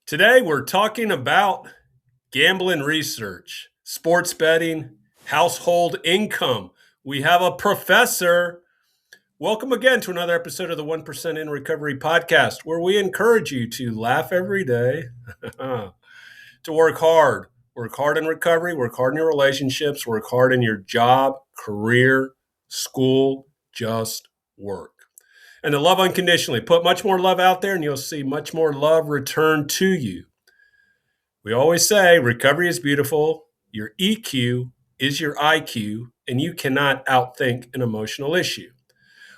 Today, we're talking about gambling research, sports betting, household income. We have a professor. Welcome again to another episode of the 1% in Recovery podcast, where we encourage you to laugh every day, to work hard in recovery, work hard in your relationships, work hard in your job, career, school, just work. And to love unconditionally. Put much more love out there and you'll see much more love return to you. We always say recovery is beautiful, your EQ is your IQ, and you cannot outthink an emotional issue.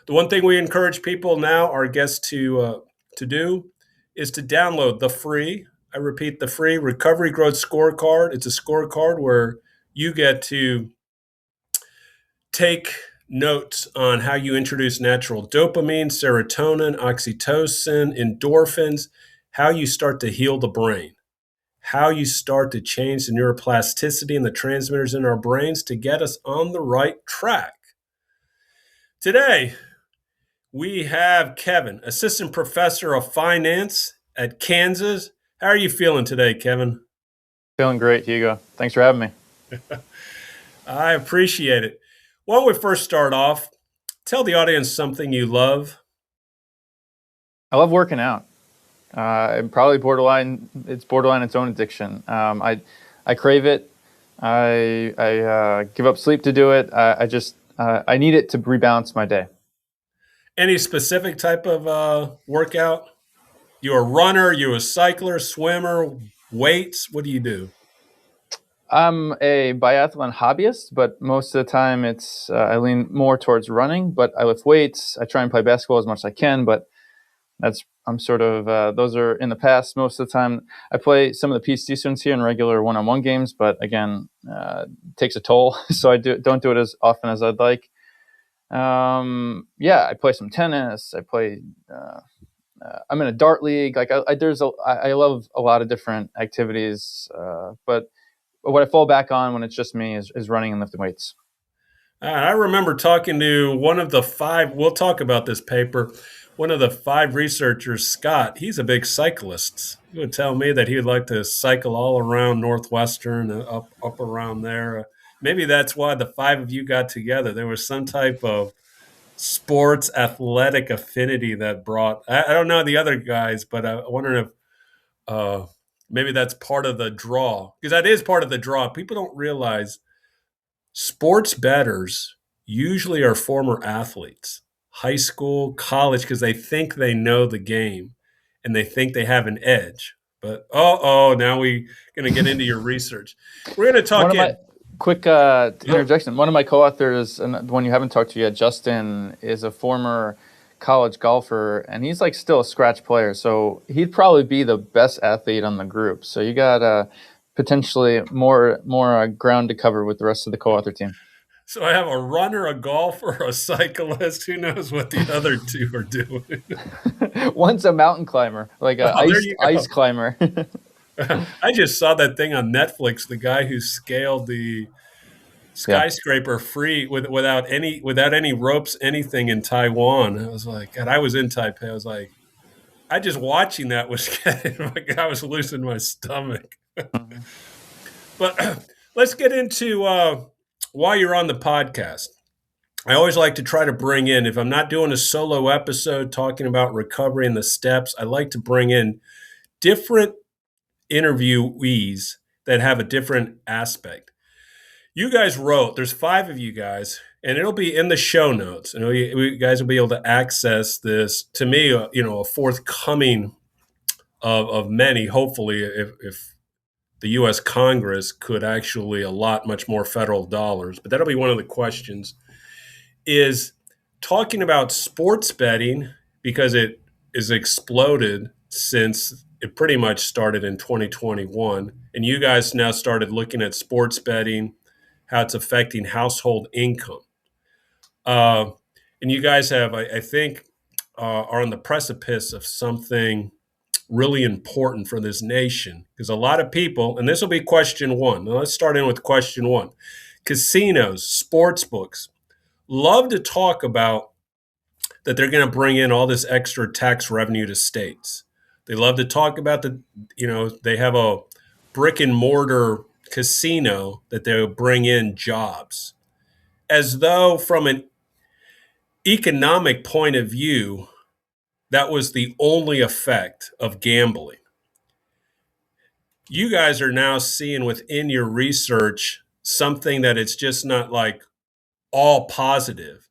The one thing we encourage people now, our guests, to do is to download the free, I repeat, the free Recovery Growth Scorecard. It's a scorecard where you get to take notes on how you introduce natural dopamine, serotonin, oxytocin, endorphins, how you start to heal the brain, how you start to change the neuroplasticity and the transmitters in our brains to get us on the right track. Today, we have Kevin, assistant professor of finance at Kansas. How are you feeling today, Kevin? Feeling great, Hugo. Thanks for having me. I appreciate it. Why don't we first start off? Tell the audience something you love. I love working out. I'm probably borderline its own addiction. I crave it. I give up sleep to do it. I need it to rebalance my day. Any specific type of workout? You're a runner, you're a cycler, swimmer, weights? What do you do? I'm a biathlon hobbyist, but most of the time I lean more towards running, but I lift weights. I try and play basketball as much as I can, but those are in the past. Most of the time I play some of the PhD students here in regular one-on-one games, but again, it takes a toll. So I don't do it as often as I'd like. I play some tennis. I'm in a dart league. I love a lot of different activities, but what I fall back on when it's just me is running and lifting weights. I remember talking to one of the five, we'll talk about this paper, one of the five researchers, Scott. He's a big cyclist. He would tell me that he would like to cycle all around Northwestern and up around there. Maybe that's why the five of you got together. There was some type of sports athletic affinity that brought, I don't know the other guys, but I wonder if maybe that's part of the draw, because that is part of the draw. People don't realize sports bettors usually are former athletes, high school, college, because they think they know the game and they think they have an edge. But now we're going to get into your research. We're going to talk. Quick interjection. One of my co-authors, and the one you haven't talked to yet, Justin, is a former college golfer, and he's still a scratch player. So he'd probably be the best athlete on the group. So you got potentially more ground to cover with the rest of the co-author team. So I have a runner, a golfer, a cyclist. Who knows what the other two are doing? One's a mountain climber, like an ice climber. I just saw that thing on Netflix, the guy who scaled the skyscraper free without any ropes, anything in Taiwan. I was like, God, I was in Taipei. I was like, I just watching that was I was losing my stomach. Mm-hmm. But let's get into why you're on the podcast. I always like to try to bring in, if I'm not doing a solo episode talking about recovery and the steps, I like to bring in different interviewees that have a different aspect. You guys wrote, there's five of you guys, and it'll be in the show notes. And you guys will be able to access this, to me, a forthcoming of many, hopefully, if the U.S. Congress could actually allot much more federal dollars. But that'll be one of the questions, is talking about sports betting, because it is exploded since it pretty much started in 2021. And you guys now started looking at sports betting, how it's affecting household income. And you guys have, I think, are on the precipice of something really important for this nation. Because a lot of people, and this will be question one. Now let's start in with question one. Casinos, sports books, love to talk about that they're going to bring in all this extra tax revenue to states, They love to talk about they have a brick and mortar casino that they'll bring in jobs, as though from an economic point of view, that was the only effect of gambling. You guys are now seeing within your research something that it's just not like all positive,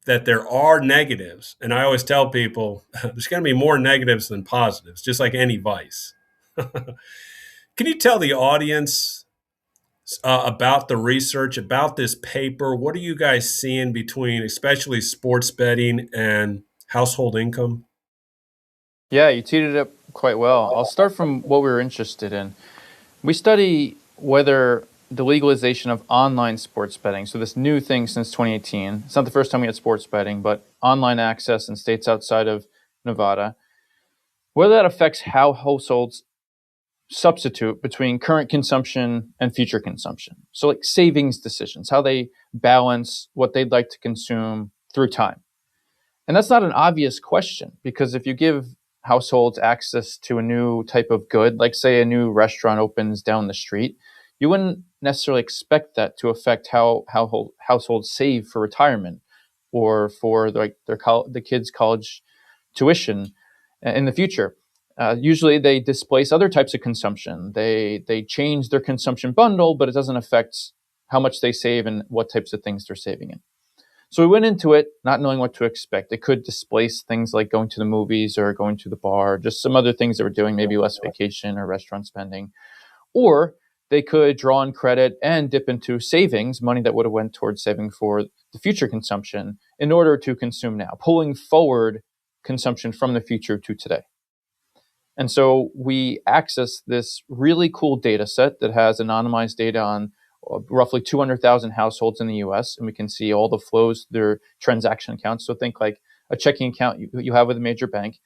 that there are negatives. And I always tell people there's going to be more negatives than positives, just like any vice. Can you tell the audience about the research, about this paper? What are you guys seeing between, especially sports betting and household income? Yeah, you teed it up quite well. I'll start from what we were interested in. We study whether the legalization of online sports betting, so this new thing since 2018, it's not the first time we had sports betting, but online access in states outside of Nevada, whether that affects how households substitute between current consumption and future consumption. So like savings decisions, how they balance what they'd like to consume through time. And that's not an obvious question, because if you give households access to a new type of good, like say a new restaurant opens down the street, you wouldn't necessarily expect that to affect how households save for retirement or for the kids' college tuition in the future. Usually they displace other types of consumption. They change their consumption bundle, but it doesn't affect how much they save and what types of things they're saving in. So we went into it not knowing what to expect. It could displace things like going to the movies or going to the bar, just some other things that we're doing, maybe less vacation or restaurant spending. Or they could draw on credit and dip into savings, money that would have went towards saving for the future consumption in order to consume now, pulling forward consumption from the future to today. And so we access this really cool data set that has anonymized data on roughly 200,000 households in the US, and we can see all the flows, their transaction accounts. So think like a checking account you have with a major bank.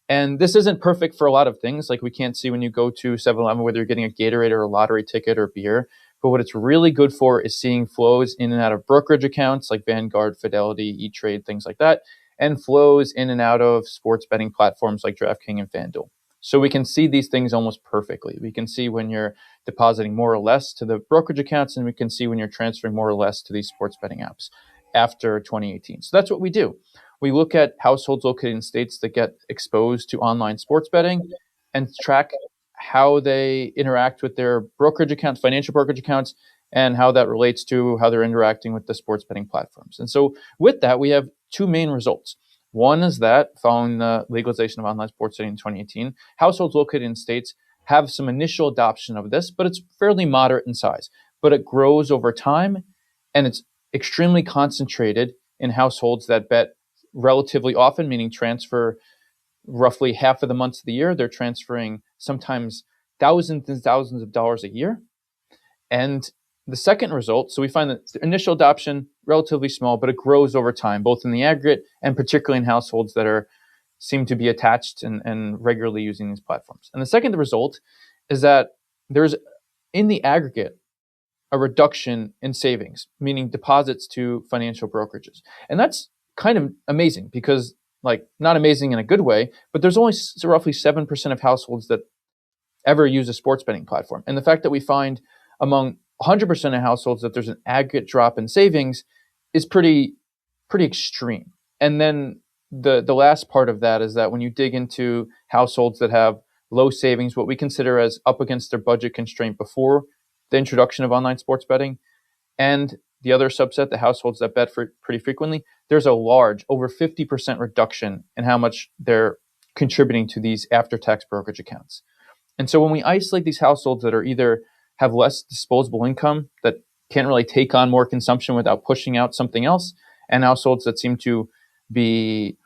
And this isn't perfect for a lot of things. Like we can't see when you go to 7-Eleven whether you're getting a Gatorade or a lottery ticket or beer. But what it's really good for is seeing flows in and out of brokerage accounts like Vanguard, Fidelity, E-Trade, things like that, and flows in and out of sports betting platforms like DraftKings and FanDuel. So we can see these things almost perfectly. We can see when you're depositing more or less to the brokerage accounts, and we can see when you're transferring more or less to these sports betting apps after 2018. So that's what we do. We look at households located in states that get exposed to online sports betting and track how they interact with their brokerage accounts, financial brokerage accounts, and how that relates to how they're interacting with the sports betting platforms. And so with that, we have two main results. One is that following the legalization of online sports betting in 2018, households located in states have some initial adoption of this, but it's fairly moderate in size. But it grows over time, and it's extremely concentrated in households that bet relatively often, meaning transfer roughly half of the months of the year. They're transferring sometimes thousands and thousands of dollars a year. And the second result, so we find that the initial adoption, relatively small, but it grows over time, both in the aggregate and particularly in households that seem to be attached and regularly using these platforms. And the second result is that there's, in the aggregate, a reduction in savings, meaning deposits to financial brokerages. And that's kind of amazing because, like, not amazing in a good way, but there's only roughly 7% of households that ever use a sports betting platform. And the fact that we find among 100% of households that there's an aggregate drop in savings is pretty extreme. And then the last part of that is that when you dig into households that have low savings, what we consider as up against their budget constraint before the introduction of online sports betting, and the other subset, the households that bet for pretty frequently, there's a large, over 50% reduction in how much they're contributing to these after-tax brokerage accounts. And so when we isolate these households that are either have less disposable income, that can't really take on more consumption without pushing out something else, and households that seem to be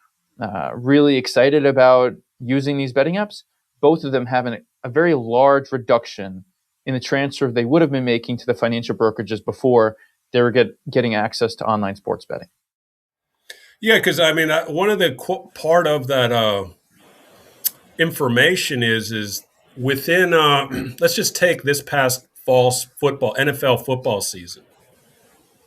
really excited about using these betting apps, both of them have a very large reduction in the transfer they would have been making to the financial brokerages before they were getting access to online sports betting. Yeah, because I mean, one of the part of that information is within. Let's just take this past fall football, NFL football season.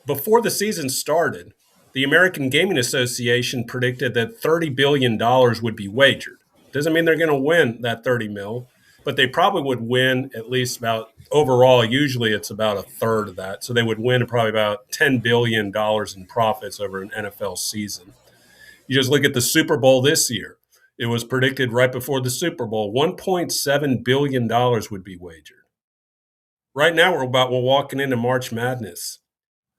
Before the season started, the American Gaming Association predicted that $30 billion would be wagered. Doesn't mean they're going to win that 30 mil, but they probably would win at least about overall. Usually it's about a third of that. So they would win probably about $10 billion in profits over an NFL season. You just look at the Super Bowl this year. It was predicted right before the Super Bowl, $1.7 billion would be wagered. Right now, we're walking into March Madness.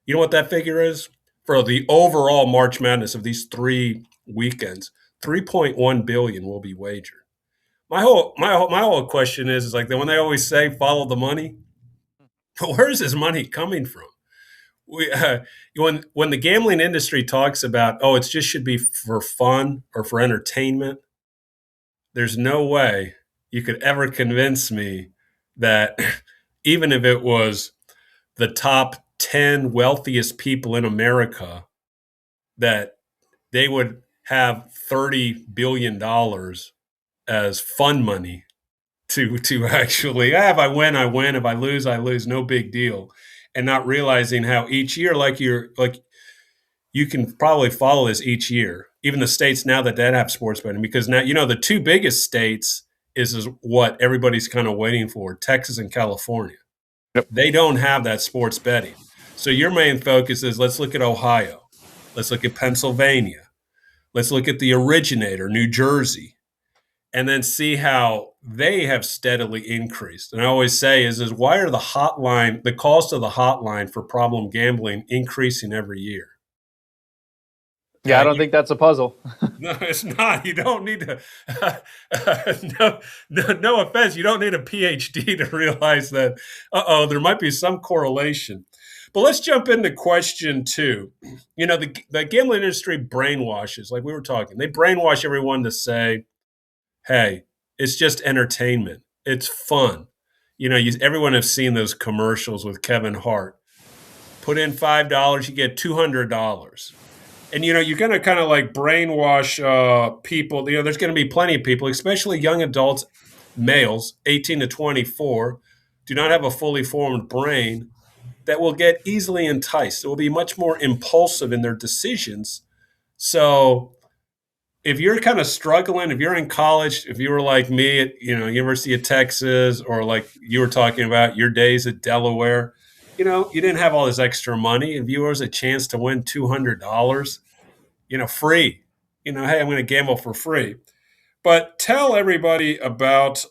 You know what that figure is? For the overall March Madness of these 3 weekends, 3.1 billion will be wagered. My whole question is like when they always say follow the money, but where's this money coming from? We when the gambling industry talks about it just should be for fun or for entertainment, there's no way you could ever convince me that even if it was the top 10 wealthiest people in America, that they would have $30 billion as fun money to actually, if I win, I win. If I lose, no big deal. And not realizing how each year, you can probably follow this each year, even the states now that have sports betting, because now, the two biggest states is what everybody's kind of waiting for, Texas and California. Yep. They don't have that sports betting. So your main focus is let's look at Ohio. Let's look at Pennsylvania. Let's look at the originator, New Jersey, and then see how they have steadily increased. And I always say is why are the calls to the hotline for problem gambling increasing every year? Yeah, I don't think that's a puzzle. No, it's not. You don't need to. No offense. You don't need a PhD to realize that. There might be some correlation. But let's jump into question 2. The gambling industry brainwashes, like we were talking. They brainwash everyone to say, "Hey, it's just entertainment. It's fun." Everyone has seen those commercials with Kevin Hart. Put in $5, you get $200. And you're going to kind of like brainwash people. There's going to be plenty of people, especially young adults, males, 18 to 24, do not have a fully formed brain, that will get easily enticed. It will be much more impulsive in their decisions. So if you're kind of struggling, if you're in college, if you were like me at University of Texas, or like you were talking about your days at Delaware, you didn't have all this extra money. If you was a chance to win $200, free, hey, I'm going to gamble for free. But tell everybody about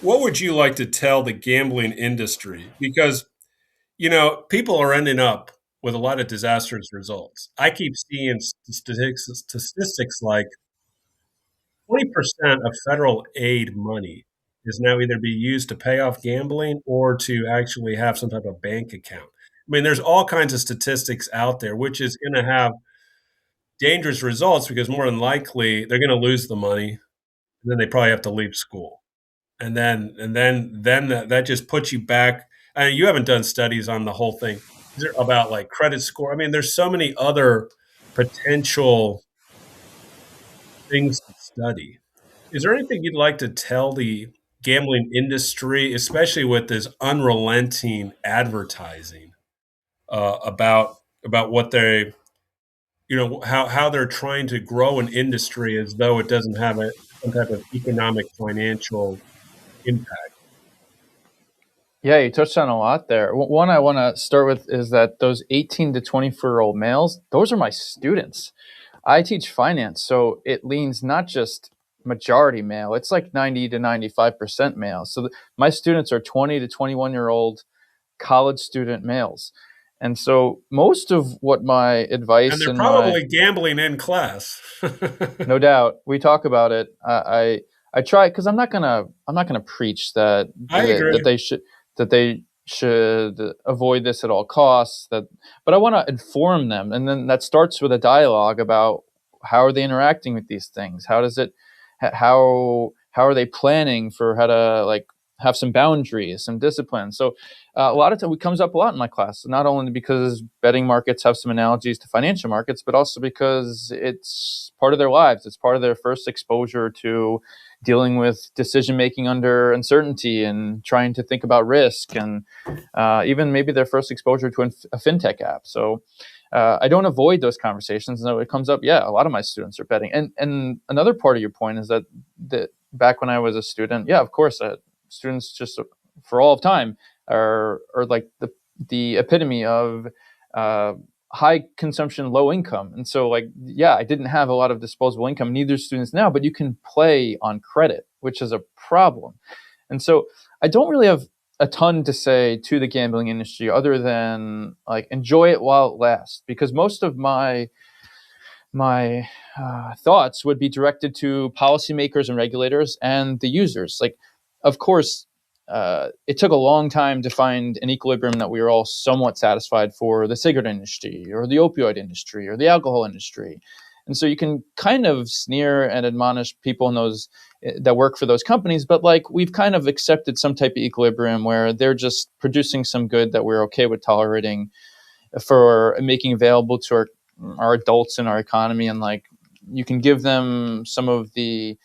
what would you like to tell the gambling industry? Because, people are ending up with a lot of disastrous results. I keep seeing statistics like 20% of federal aid money is now either be used to pay off gambling or to actually have some type of bank account. I mean, there's all kinds of statistics out there, which is going to have dangerous results because more than likely they're going to lose the money, and then they probably have to leave school, and then that just puts you back. I mean, you haven't done studies on the whole thing about like credit score. I mean, there's so many other potential things to study. Is there anything you'd like to tell the gambling industry, especially with this unrelenting advertising, about what they, how they're trying to grow an industry as though it doesn't have some type of economic financial impact? Yeah, you touched on a lot there. One I want to start with is that those 18 to 24-year-old males, those are my students. I teach finance, so it leans not just majority male, it's like 90 to 95% male. So my students are 20 to 21-year-old college student males. And so most of what my advice, and they're probably gambling in class. No doubt, we talk about it. I try, because I'm not gonna preach that they should avoid this at all costs. But I want to inform them, and then that starts with a dialogue about how are they interacting with these things. How are they planning for how to like have some boundaries, some discipline. So a lot of time it comes up a lot in my class, not only because betting markets have some analogies to financial markets, but also because it's part of their lives. It's part of their first exposure to dealing with decision-making under uncertainty and trying to think about risk, and even maybe their first exposure to a fintech app. So I don't avoid those conversations. And it comes up, yeah, a lot of my students are betting. And another part of your point is that back when I was a student, yeah, of course, students just for all of time are like the epitome of high consumption, low income. And so, like, yeah, I didn't have a lot of disposable income, neither students now, but you can play on credit, which is a problem. And so I don't really have a ton to say to the gambling industry other than like enjoy it while it lasts, because most of my thoughts would be directed to policymakers and regulators and the users. Like, of course, it took a long time to find an equilibrium that we were all somewhat satisfied for the cigarette industry or the opioid industry or the alcohol industry. And so you can kind of sneer and admonish people in those that work for those companies, but like we've kind of accepted some type of equilibrium where they're just producing some good that we're okay with tolerating for making available to our adults in our economy. And like you can give them some of the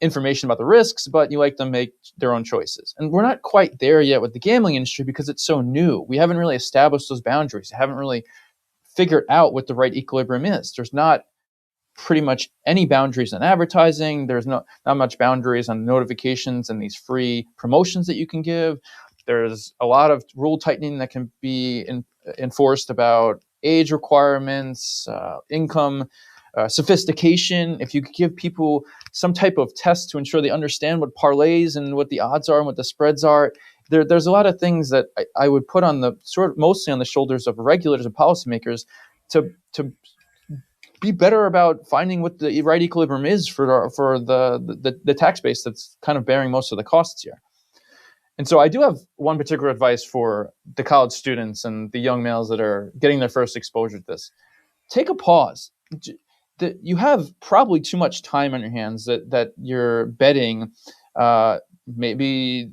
information about the risks, but you like them make their own choices. And we're not quite there yet with the gambling industry because it's so new. We haven't really established those boundaries. We haven't really figured out what the right equilibrium is. There's not pretty much any boundaries on advertising. There's not much boundaries on notifications and these free promotions that you can give. There's a lot of rule tightening that can be enforced about age requirements, income, sophistication. If you could give people some type of test to ensure they understand what parlays and what the odds are and what the spreads are, there's a lot of things that I would put on the sort of mostly on the shoulders of regulators and policymakers to be better about finding what the right equilibrium is for the tax base that's kind of bearing most of the costs here. And so I do have one particular advice for the college students and the young males that are getting their first exposure to this. Take a pause. You have probably too much time on your hands that you're betting maybe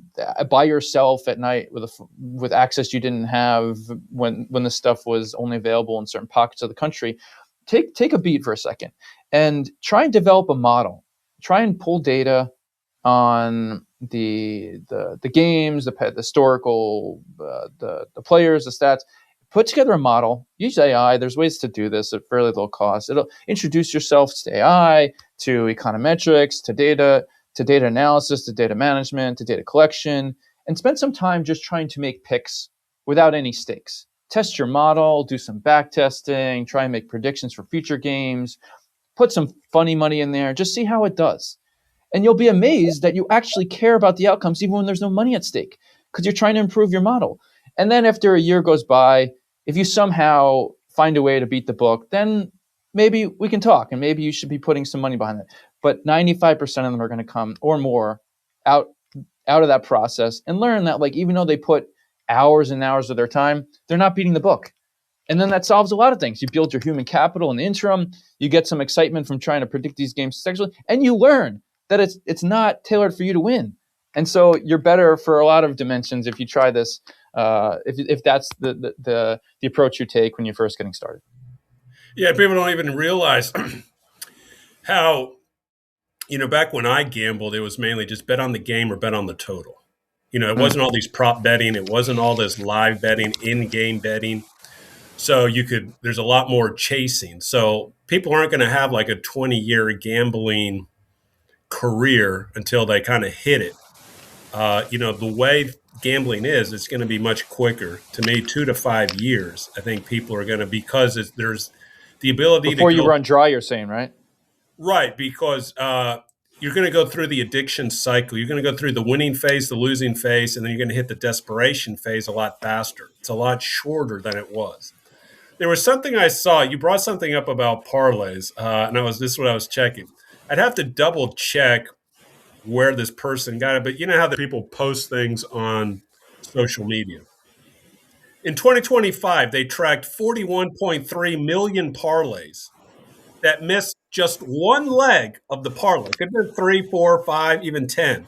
by yourself at night with access you didn't have when the stuff was only available in certain pockets of the country. Take a beat for a second and try and develop a model. Try and pull data on the games, the historical, the players, the stats. Put together a model. Use AI. There's ways to do this at fairly low cost. It'll introduce yourself to AI, to econometrics, to data analysis, to data management, to data collection, and spend some time just trying to make picks without any stakes. Test your model, do some back testing, try and make predictions for future games, put some funny money in there, just see how it does. And you'll be amazed that you actually care about the outcomes even when there's no money at stake because you're trying to improve your model. And then after a year goes by, if you somehow find a way to beat the book, then maybe we can talk and maybe you should be putting some money behind it. But 95% of them are going to come or more out of that process and learn that like even though they put hours and hours of their time, they're not beating the book. And then that solves a lot of things. You build your human capital in the interim. You get some excitement from trying to predict these games sexually, and you learn that it's not tailored for you to win. And so you're better for a lot of dimensions if you try this. If that's the approach you take when you're first getting started. Yeah, people don't even realize how back when I gambled, it was mainly just bet on the game or bet on the total. It wasn't all these prop betting. It wasn't all this live betting, in-game betting. So there's a lot more chasing. So people aren't going to have like a 20-year gambling career until they kind of hit it. The way gambling is, it's going to be much quicker. To me, 2 to 5 years. I think people are going to, because there's the ability before to you run dry. You're saying, right? Right, because you're going to go through the addiction cycle. You're going to go through the winning phase, the losing phase, and then you're going to hit the desperation phase a lot faster. It's a lot shorter than it was. There was something I saw. You brought something up about parlays, and this is what I was checking. I'd have to double check where this person got it, but you know how the people post things on social media. In 2025, they tracked 41.3 million parlays that missed just one leg of the parlay. Could have been 3, 4, 5, even 10.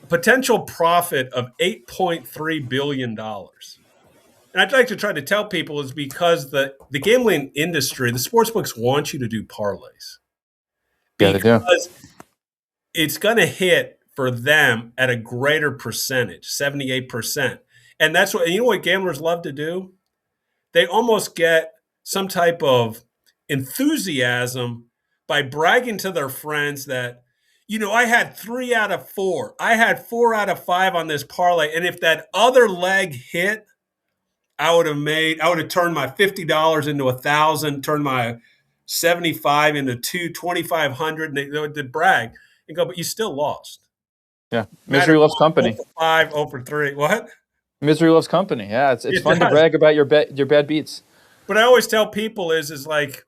A potential profit of $8.3 billion. And I'd like to try to tell people is because the gambling industry, the sportsbooks want you to do parlays. Yeah, they do. Because it's going to hit for them at a greater percentage, 78%. And that's what gamblers love to do? They almost get some type of enthusiasm by bragging to their friends that, I had 3 out of 4. I had 4 out of 5 on this parlay. And if that other leg hit, I would have turned my $50 into 1,000, turned my 75 into 2,500, and they would brag and go, but you still lost. Yeah. Might Misery have loves gone 0 company. for 5, 0 for 3. What? Misery loves company. Yeah, it's It fun to does. brag about your bad beats. But I always tell people is like,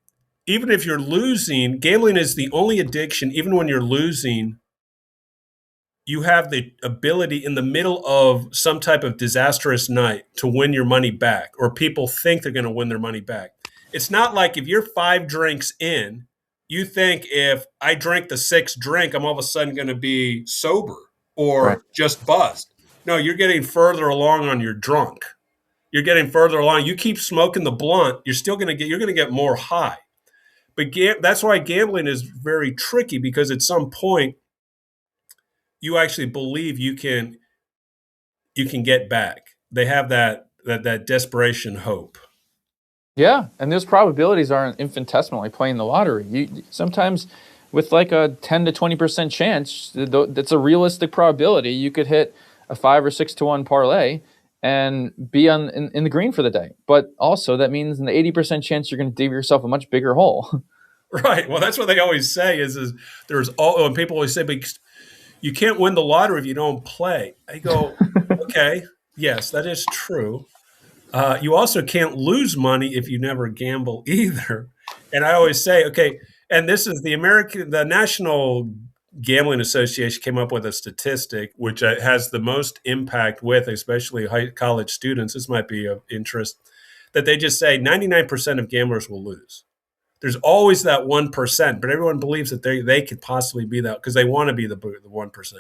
even if you're losing, gambling is the only addiction, even when you're losing, you have the ability in the middle of some type of disastrous night to win your money back, or people think they're going to win their money back. It's not like if you're 5 drinks in, you think if I drink the 6th drink, I'm all of a sudden going to be sober Right. or just buzzed. No, you're getting further along on your drunk. You're getting further along. You keep smoking the blunt, you're going to get more high. But that's why gambling is very tricky, because at some point you actually believe you can get back. They have that desperation hope. Yeah, and those probabilities aren't infinitesimal like playing the lottery. You sometimes with like a 10 to 20% chance, that's a realistic probability. You could hit a 5 or 6 to 1 parlay and be in the green for the day. But also that means in the 80% chance you're going to dig yourself a much bigger hole. Right. Well, that's what they always say is there's all, and people always say, but you can't win the lottery if you don't play. I go, okay, yes, that is true. You also can't lose money if you never gamble either. And I always say, okay, and this is the National Gambling Association came up with a statistic which has the most impact with, especially college students. This might be of interest, that they just say 99% of gamblers will lose. There's always that 1%, but everyone believes that they could possibly be that because they want to be the 1%.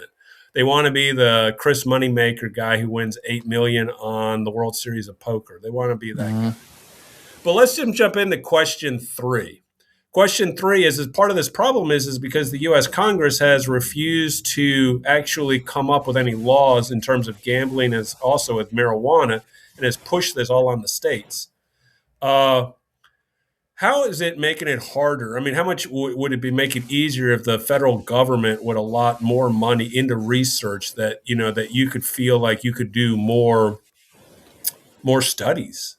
They want to be the Chris Moneymaker guy who wins $8 million on the World Series of Poker. They want to be that guy. But let's just jump into question 3. Question 3 is part of this problem is because the U.S. Congress has refused to actually come up with any laws in terms of gambling, as also with marijuana, and has pushed this all on the states. How is it making it harder? I mean, how much would it be make it easier if the federal government would allot more money into research that you could feel like you could do more studies?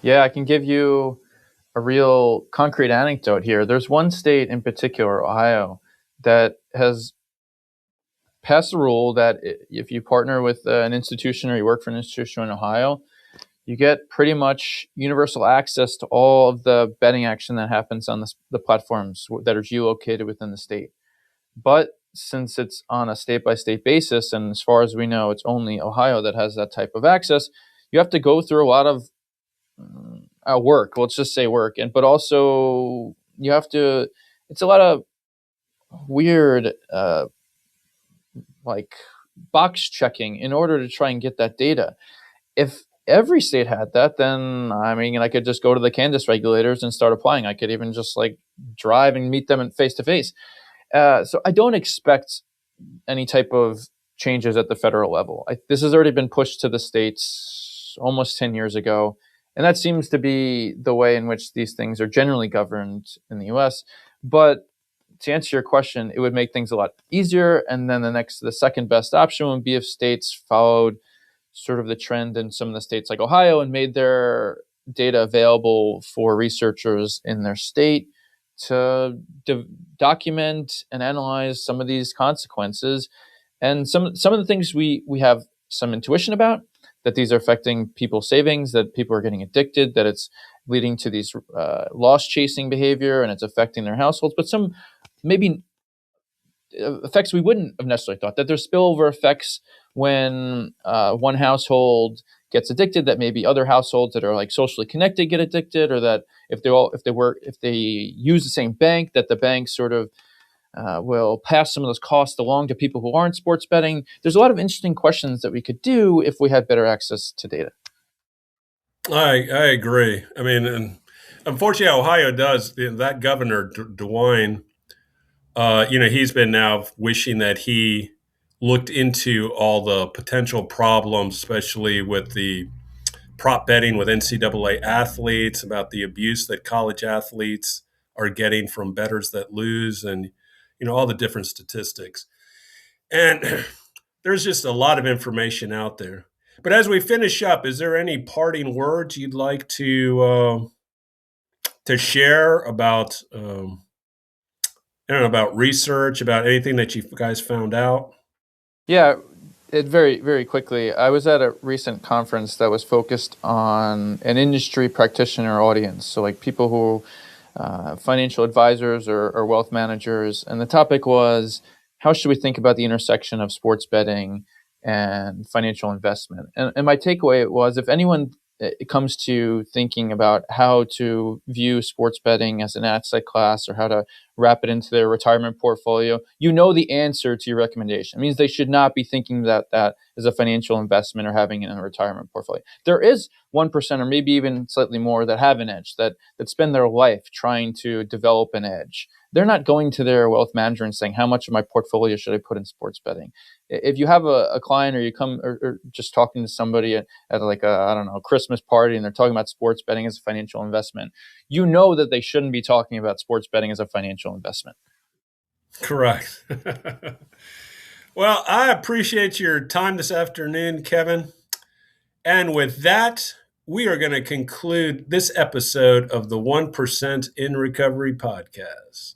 Yeah, I can give you a real concrete anecdote here. There's one state in particular, Ohio, that has passed a rule that if you partner with an institution or you work for an institution in Ohio, you get pretty much universal access to all of the betting action that happens on the platforms that are geolocated within the state. But since it's on a state-by-state basis, and as far as we know, it's only Ohio that has that type of access, you have to go through a lot of work. Let's just say work, but also you have to. It's a lot of weird, like box checking in order to try and get that data. If every state had that, then I mean, I could just go to the Kansas regulators and start applying. I could even just like drive and meet them face to face. So I don't expect any type of changes at the federal level. This has already been pushed to the states almost 10 years ago. And that seems to be the way in which these things are generally governed in the US. But to answer your question, it would make things a lot easier. And then the second best option would be if states followed sort of the trend in some of the states like Ohio and made their data available for researchers in their state to document and analyze some of these consequences. And some of the things we have some intuition about, that these are affecting people's savings, that people are getting addicted, that it's leading to these loss chasing behavior and it's affecting their households. But some maybe effects we wouldn't have necessarily thought, that there's spillover effects when one household gets addicted, that maybe other households that are like socially connected get addicted, or that if they use the same bank, that the bank sort of will pass some of those costs along to people who aren't sports betting. There's a lot of interesting questions that we could do if we had better access to data. I agree. I mean, and unfortunately, Ohio does. That governor DeWine, he's been now wishing that he looked into all the potential problems, especially with the prop betting with NCAA athletes, about the abuse that college athletes are getting from bettors that lose, and all the different statistics. And there's just a lot of information out there. But as we finish up, is there any parting words you'd like to share about I don't know, about research, about anything that you guys found out? Yeah, it very, very quickly. I was at a recent conference that was focused on an industry practitioner audience. So, like people who, financial advisors or wealth managers. And the topic was, how should we think about the intersection of sports betting and financial investment? And my takeaway was, if anyone it comes to thinking about how to view sports betting as an asset class or how to wrap it into their retirement portfolio, the answer to your recommendation. It means they should not be thinking that that is a financial investment or having it in a retirement portfolio. There is 1% or maybe even slightly more that have an edge, that spend their life trying to develop an edge. They're not going to their wealth manager and saying, how much of my portfolio should I put in sports betting? If you have a client, or you come or just talking to somebody at like I don't know, a Christmas party, and they're talking about sports betting as a financial investment, that they shouldn't be talking about sports betting as a financial investment. Correct. Well, I appreciate your time this afternoon, Kevin. And with that, we are going to conclude this episode of the 1% in Recovery podcast.